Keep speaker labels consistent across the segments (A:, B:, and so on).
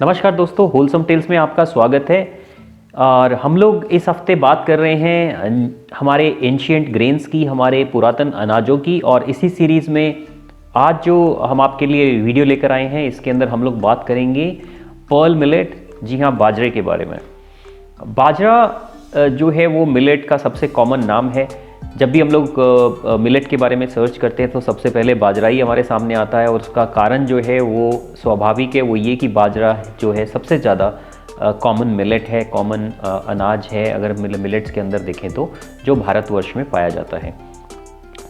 A: नमस्कार दोस्तों, wholesome tales में आपका स्वागत है। और हम लोग इस हफ्ते बात कर रहे हैं हमारे एंशिएंट ग्रेन्स की, हमारे पुरातन अनाजों की। और इसी सीरीज़ में आज जो हम आपके लिए वीडियो लेकर आए हैं, इसके अंदर हम लोग बात करेंगे पर्ल मिलेट, जी हाँ, बाजरे के बारे में। बाजरा जो है वो मिलेट का सबसे कॉमन नाम है। जब भी हम लोग मिलेट के बारे में सर्च करते हैं तो सबसे पहले बाजरा ही हमारे सामने आता है। और उसका कारण जो है वो स्वाभाविक है, वो ये कि बाजरा जो है सबसे ज़्यादा कॉमन मिलेट है, कॉमन अनाज है अगर मिलेट्स के अंदर देखें तो, जो भारतवर्ष में पाया जाता है।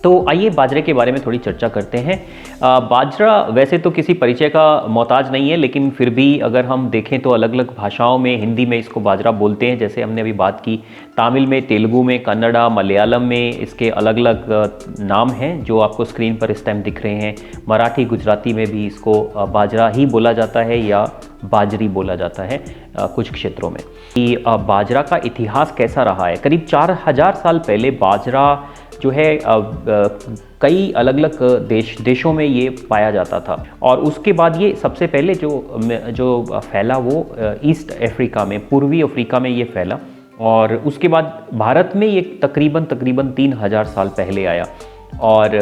A: तो आइए बाजरे के बारे में थोड़ी चर्चा करते हैं। बाजरा वैसे तो किसी परिचय का मोहताज नहीं है, लेकिन फिर भी अगर हम देखें तो अलग अलग भाषाओं में, हिंदी में इसको बाजरा बोलते हैं, जैसे हमने अभी बात की। तमिल में, तेलुगु में, कन्नड़ा, मलयालम में इसके अलग अलग नाम हैं जो आपको स्क्रीन पर इस टाइम दिख रहे हैं। मराठी, गुजराती में भी इसको बाजरा ही बोला जाता है या बाजरी बोला जाता है कुछ क्षेत्रों में। कि बाजरा का इतिहास कैसा रहा है। करीब 4000 साल पहले बाजरा जो है कई अलग अलग देशों में ये पाया जाता था। और उसके बाद ये सबसे पहले जो फैला वो ईस्ट अफ्रीका में, पूर्वी अफ्रीका में ये फैला। और उसके बाद भारत में ये तकरीबन 3000 साल पहले आया और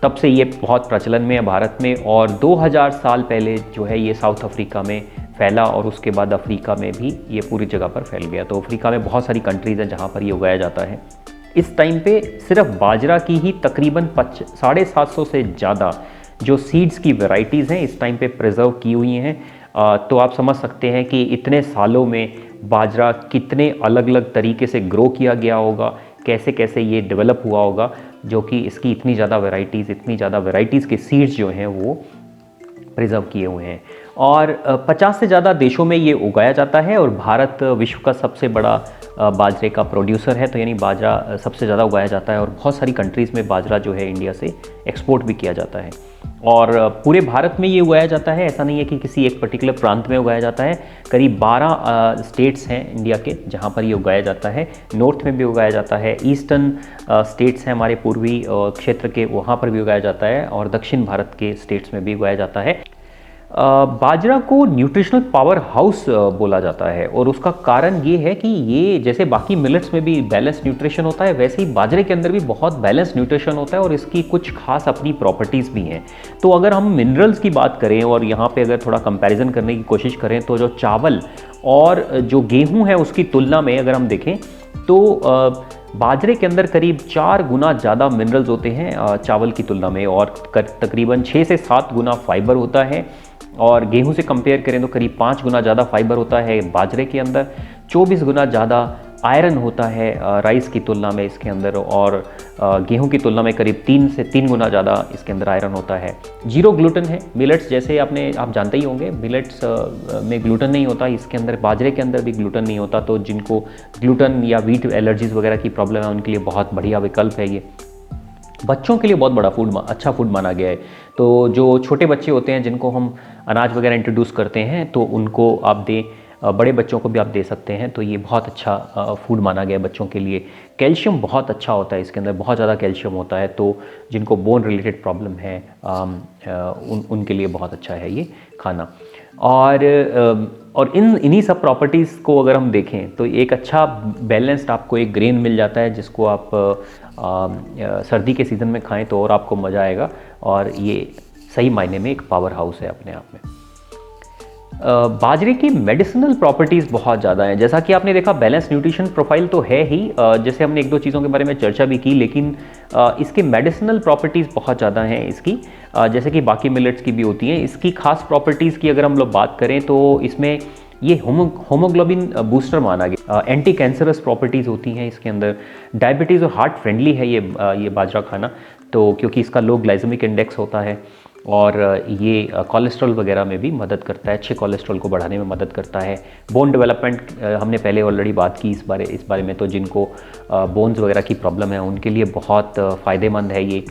A: तब से ये बहुत प्रचलन में है भारत में। और 2000 साल पहले जो है ये साउथ अफ्रीका में फैला और उसके बाद अफ्रीका में भी ये पूरी जगह पर फैल गया। तो अफ्रीका में बहुत सारी कंट्रीज़ हैं जहाँ पर ये उगाया जाता है। इस टाइम पे सिर्फ बाजरा की ही तकरीबन 750 से ज़्यादा जो सीड्स की वैरायटीज़ हैं इस टाइम पे प्रिजर्व की हुई हैं। तो आप समझ सकते हैं कि इतने सालों में बाजरा कितने अलग अलग तरीके से ग्रो किया गया होगा, कैसे कैसे ये डेवलप हुआ होगा, जो कि इसकी इतनी ज़्यादा वैरायटीज़ के सीड्स जो हैं वो प्रिजर्व किए हुए हैं। और 50 से ज़्यादा देशों में ये उगाया जाता है। और भारत विश्व का सबसे बड़ा बाजरे का प्रोड्यूसर है, तो यानी बाजरा सबसे ज़्यादा उगाया जाता है। और बहुत सारी कंट्रीज़ में बाजरा जो है इंडिया से एक्सपोर्ट भी किया जाता है। और पूरे भारत में ये उगाया जाता है, ऐसा नहीं है कि किसी एक पर्टिकुलर प्रांत में उगाया जाता है। करीब 12 स्टेट्स हैं इंडिया के जहाँ पर ये उगाया जाता है। नॉर्थ में भी उगाया जाता है, ईस्टर्न स्टेट्स हैं हमारे पूर्वी क्षेत्र के, वहाँ पर भी उगाया जाता है। और दक्षिण भारत के स्टेट्स में भी उगाया जाता है। बाजरा को न्यूट्रिशनल पावर हाउस बोला जाता है। और उसका कारण ये है कि ये जैसे बाकी मिलेट्स में भी बैलेंस न्यूट्रिशन होता है, वैसे ही बाजरे के अंदर भी बहुत बैलेंस न्यूट्रिशन होता है और इसकी कुछ खास अपनी प्रॉपर्टीज़ भी हैं। तो अगर हम मिनरल्स की बात करें और यहाँ पे अगर थोड़ा कंपैरिजन करने की कोशिश करें तो जो चावल और जो गेहूँ है उसकी तुलना में अगर हम देखें तो बाजरे के अंदर करीब 4 गुना ज़्यादा मिनरल्स होते हैं चावल की तुलना में। और तकरीबन 6 से 7 गुना फाइबर होता है। और गेहूं से कंपेयर करें तो करीब 5 गुना ज़्यादा फाइबर होता है बाजरे के अंदर। 24 गुना ज़्यादा आयरन होता है राइस की तुलना में इसके अंदर। और गेहूं की तुलना में करीब 3 से 3 गुना ज़्यादा इसके अंदर आयरन होता है। 0 ग्लूटेन है। मिलेट्स जैसे आप जानते ही होंगे, मिलेट्स में ग्लूटेन नहीं होता, इसके अंदर बाजरे के अंदर भी ग्लूटेन नहीं होता। तो जिनको ग्लूटेन या व्हीट एलर्जीज़ वगैरह की प्रॉब्लम है उनके लिए बहुत बढ़िया विकल्प है ये। बच्चों के लिए बहुत बड़ा अच्छा फूड माना गया है। तो जो छोटे बच्चे होते हैं जिनको हम अनाज वगैरह इंट्रोड्यूस करते हैं तो उनको आप दें, बड़े बच्चों को भी आप दे सकते हैं। तो ये बहुत अच्छा फूड माना गया है बच्चों के लिए। कैल्शियम बहुत अच्छा होता है इसके अंदर, बहुत ज़्यादा कैल्शियम होता है। तो जिनको बोन रिलेटेड प्रॉब्लम है उनके लिए बहुत अच्छा है ये खाना। और इन्हीं सब प्रॉपर्टीज़ को अगर हम देखें तो एक अच्छा बैलेंस्ड आपको एक ग्रेन मिल जाता है जिसको आप सर्दी के सीज़न में खाएं तो और आपको मज़ा आएगा। और ये सही मायने में एक पावर हाउस है अपने आप में। बाजरे की मेडिसिनल प्रॉपर्टीज़ बहुत ज़्यादा हैं। जैसा कि आपने देखा, बैलेंस न्यूट्रिशन प्रोफाइल तो है ही, जैसे हमने 1-2 चीज़ों के बारे में चर्चा भी की, लेकिन इसके मेडिसिनल प्रॉपर्टीज़ बहुत ज़्यादा हैं इसकी, जैसे कि बाकी मिलेट्स की भी होती हैं। इसकी खास प्रॉपर्टीज़ की अगर हम लोग बात करें तो इसमें ये होमोग्लोबिन बूस्टर माना गया। एंटी कैंसरस प्रॉपर्टीज़ होती हैं इसके अंदर। डायबिटीज़ और हार्ट फ्रेंडली है ये बाजरा खाना, तो क्योंकि इसका लो ग्लाइसेमिक इंडेक्स होता है। और ये कोलेस्ट्रॉल वगैरह में भी मदद करता है, अच्छे कोलेस्ट्रॉल को बढ़ाने में मदद करता है। बोन डेवलपमेंट हमने पहले ऑलरेडी बात की इस बारे में। तो जिनको बोन्स वगैरह की प्रॉब्लम है उनके लिए बहुत फ़ायदेमंद है ये,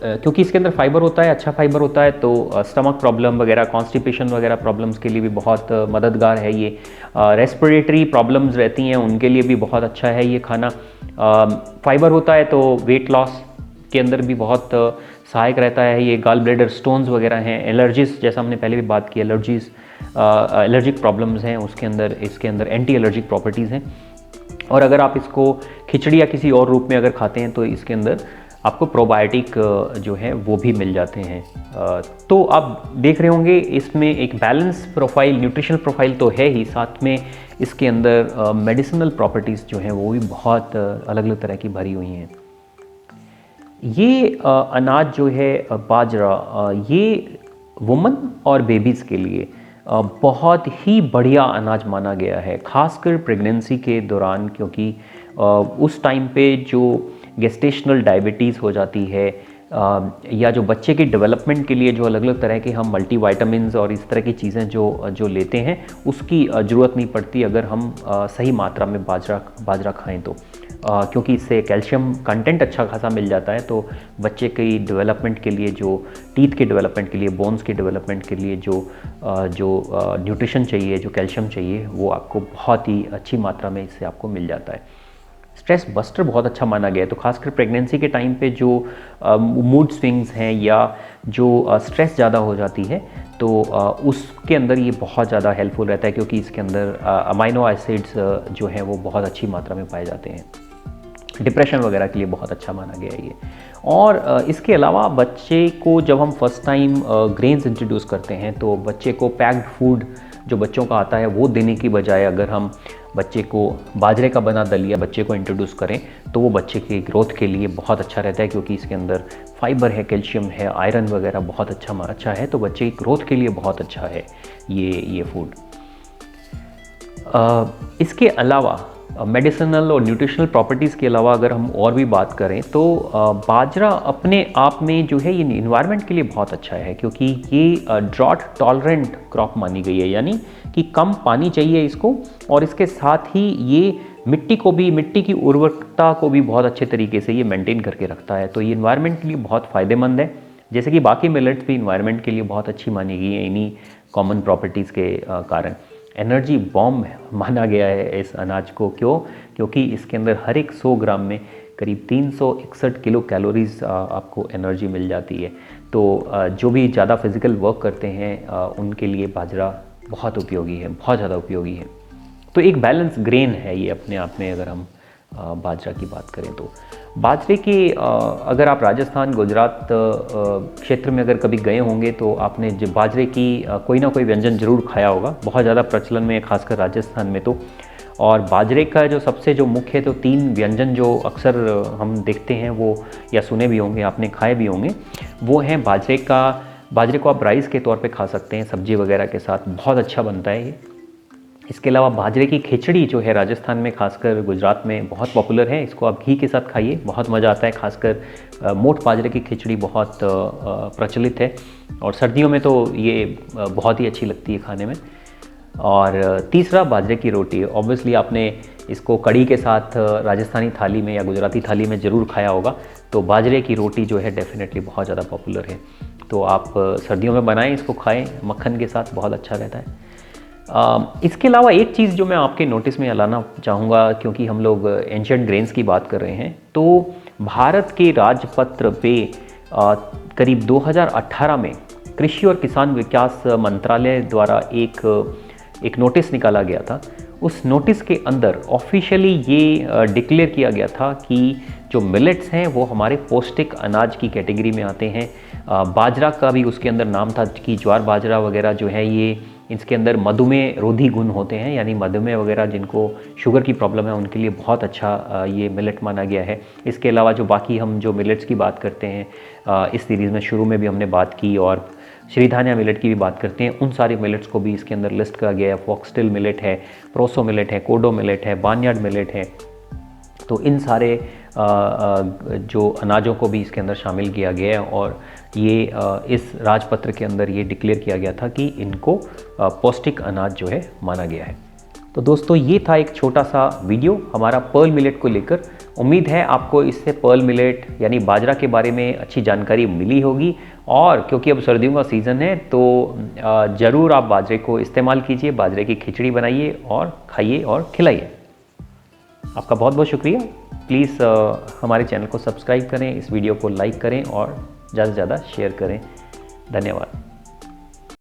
A: क्योंकि इसके अंदर फाइबर होता है, अच्छा फाइबर होता है। तो स्टमक प्रॉब्लम वगैरह, कॉन्स्टिपेशन वगैरह प्रॉब्लम्स के लिए भी बहुत मददगार है ये। रेस्पिरेटरी प्रॉब्लम्स रहती हैं उनके लिए भी बहुत अच्छा है ये खाना। फाइबर होता है तो वेट लॉस के अंदर भी बहुत सहायक रहता है। ये गॉल ब्लैडर स्टोन्स वगैरह हैं, एलर्जीज जैसा हमने पहले भी बात की, एलर्जीज एलर्जिक प्रॉब्लम्स हैं उसके अंदर, इसके अंदर एंटी एलर्जिक प्रॉपर्टीज़ हैं। और अगर आप इसको खिचड़ी या किसी और रूप में अगर खाते हैं तो इसके अंदर आपको प्रोबायोटिक जो है वो भी मिल जाते हैं। तो आप देख रहे होंगे इसमें एक बैलेंस प्रोफाइल, न्यूट्रिशनल प्रोफाइल तो है ही, साथ में इसके अंदर मेडिसिनल प्रॉपर्टीज़ जो हैं वो भी बहुत अलग अलग तरह की भरी हुई हैं। ये अनाज जो है बाजरा, ये वुमन और बेबीज़ के लिए बहुत ही बढ़िया अनाज माना गया है, खासकर प्रेगनेंसी के दौरान, क्योंकि उस टाइम पे जो गेस्टेशनल डायबिटीज़ हो जाती है या जो बच्चे के डेवलपमेंट के लिए जो अलग अलग तरह के हम मल्टीविटामिन्स और इस तरह की चीज़ें जो लेते हैं उसकी ज़रूरत नहीं पड़ती अगर हम सही मात्रा में बाजरा खाएं तो, क्योंकि इससे कैल्शियम कंटेंट अच्छा खासा मिल जाता है। तो बच्चे की डेवलपमेंट के लिए, जो टीथ के डेवलपमेंट के लिए, बोन्स के डेवलपमेंट के लिए जो न्यूट्रिशन चाहिए, जो कैल्शियम चाहिए, वो आपको बहुत ही अच्छी मात्रा में इससे आपको मिल जाता है। स्ट्रेस बस्टर बहुत अच्छा माना गया है, तो खासकर प्रेगनेंसी के टाइम पे जो मूड स्विंग्स हैं या जो स्ट्रेस ज़्यादा हो जाती है तो उसके अंदर ये बहुत ज़्यादा हेल्पफुल रहता है, क्योंकि इसके अंदर अमाइनो एसिड्स जो हैं वो बहुत अच्छी मात्रा में पाए जाते हैं। डिप्रेशन वगैरह के लिए बहुत अच्छा माना गया है ये। और इसके अलावा बच्चे को जब हम फर्स्ट टाइम ग्रेन्स इंट्रोड्यूस करते हैं तो बच्चे को पैक्ड फूड जो बच्चों का आता है वो देने की बजाय अगर हम बच्चे को बाजरे का बना दलिया बच्चे को इंट्रोड्यूस करें तो वो बच्चे की ग्रोथ के लिए बहुत अच्छा रहता है, क्योंकि इसके अंदर फाइबर है, कैल्शियम है, आयरन वगैरह बहुत अच्छा है, तो बच्चे की ग्रोथ के लिए बहुत अच्छा है ये फूड। इसके अलावा मेडिसिनल और न्यूट्रिशनल प्रॉपर्टीज़ के अलावा अगर हम और भी बात करें तो बाजरा अपने आप में जो है ये इन्वायरमेंट के लिए बहुत अच्छा है, क्योंकि ये ड्रॉट टॉलरेंट क्रॉप मानी गई है, यानी कि कम पानी चाहिए इसको, और इसके साथ ही ये मिट्टी की उर्वरकता को भी बहुत अच्छे तरीके से ये मेंटेन करके रखता है। तो ये इन्वायरमेंट के लिए बहुत फ़ायदेमंद है, जैसे कि बाकी मिलेट्स भी इन्वायरमेंट के लिए बहुत अच्छी मानी गई है इन्हीं कॉमन प्रॉपर्टीज़ के कारण। एनर्जी बॉम्ब माना गया है इस अनाज को, क्योंकि इसके अंदर हर एक 100 ग्राम में करीब 361 किलो कैलोरीज आपको एनर्जी मिल जाती है। तो जो भी ज़्यादा फिजिकल वर्क करते हैं उनके लिए बाजरा बहुत उपयोगी है, बहुत ज़्यादा उपयोगी है। तो एक बैलेंस ग्रेन है ये अपने आप में, अगर हम बाजरा की बात करें तो। बाजरे के अगर आप राजस्थान गुजरात क्षेत्र में अगर कभी गए होंगे तो आपने जो बाजरे की कोई ना कोई व्यंजन ज़रूर खाया होगा, बहुत ज़्यादा प्रचलन में है खासकर राजस्थान में तो। और बाजरे का जो सबसे जो मुख्य तो 3 व्यंजन जो अक्सर हम देखते हैं वो या सुने भी होंगे, आपने खाए भी होंगे, वो हैं बाजरे को आप राइस के तौर पे खा सकते हैं सब्जी वगैरह के साथ, बहुत अच्छा बनता है ये। इसके अलावा बाजरे की खिचड़ी जो है राजस्थान में खासकर गुजरात में बहुत पॉपुलर है, इसको आप घी के साथ खाइए, बहुत मज़ा आता है। खासकर मोट बाजरे की खिचड़ी बहुत प्रचलित है और सर्दियों में तो ये बहुत ही अच्छी लगती है खाने में। और तीसरा बाजरे की रोटी, ऑब्वियसली आपने इसको कड़ी के साथ राजस्थानी थाली में या गुजराती थाली में ज़रूर खाया होगा। तो बाजरे की रोटी जो है डेफिनेटली बहुत ज़्यादा पॉपुलर है, तो आप सर्दियों में बनाएं, इसको खाएं मक्खन के साथ, बहुत अच्छा रहता है। इसके अलावा एक चीज़ जो मैं आपके नोटिस में लाना चाहूँगा, क्योंकि हम लोग एंशिएंट ग्रेन्स की बात कर रहे हैं, तो भारत के राजपत्र पे करीब 2018 में कृषि और किसान विकास मंत्रालय द्वारा एक नोटिस निकाला गया था। उस नोटिस के अंदर ऑफिशियली ये डिक्लेयर किया गया था कि जो मिलेट्स हैं वो हमारे पौष्टिक अनाज की कैटेगरी में आते हैं। बाजरा का भी उसके अंदर नाम था कि ज्वार बाजरा वगैरह जो है ये इसके अंदर मधुमेह रोधी गुण होते हैं, यानी मधुमेह वगैरह जिनको शुगर की प्रॉब्लम है उनके लिए बहुत अच्छा ये मिलेट माना गया है। इसके अलावा जो बाकी हम जो मिलेट्स की बात करते हैं इस सीरीज़ में शुरू में भी हमने बात की, और श्रीधान्या मिलेट की भी बात करते हैं, उन सारे मिलेट्स को भी इसके अंदर लिस्ट किया गया है। फॉक्सटेल मिलेट है, प्रोसो मिलेट है, कोडो मिलेट है, बार्नयार्ड मिलेट है। तो इन सारे जो अनाजों को भी इसके अंदर शामिल किया गया है, और ये इस राजपत्र के अंदर ये डिक्लेयर किया गया था कि इनको पौष्टिक अनाज जो है माना गया है। तो दोस्तों ये था एक छोटा सा वीडियो हमारा पर्ल मिलेट को लेकर। उम्मीद है आपको इससे पर्ल मिलेट यानी बाजरा के बारे में अच्छी जानकारी मिली होगी, और क्योंकि अब सर्दियों का सीज़न है तो ज़रूर आप बाजरे को इस्तेमाल कीजिए, बाजरे की खिचड़ी बनाइए और खाइए और खिलाइए। आपका बहुत बहुत शुक्रिया। प्लीज़ हमारे चैनल को सब्सक्राइब करें, इस वीडियो को लाइक करें और ज़्यादा से ज़्यादा शेयर करें। धन्यवाद।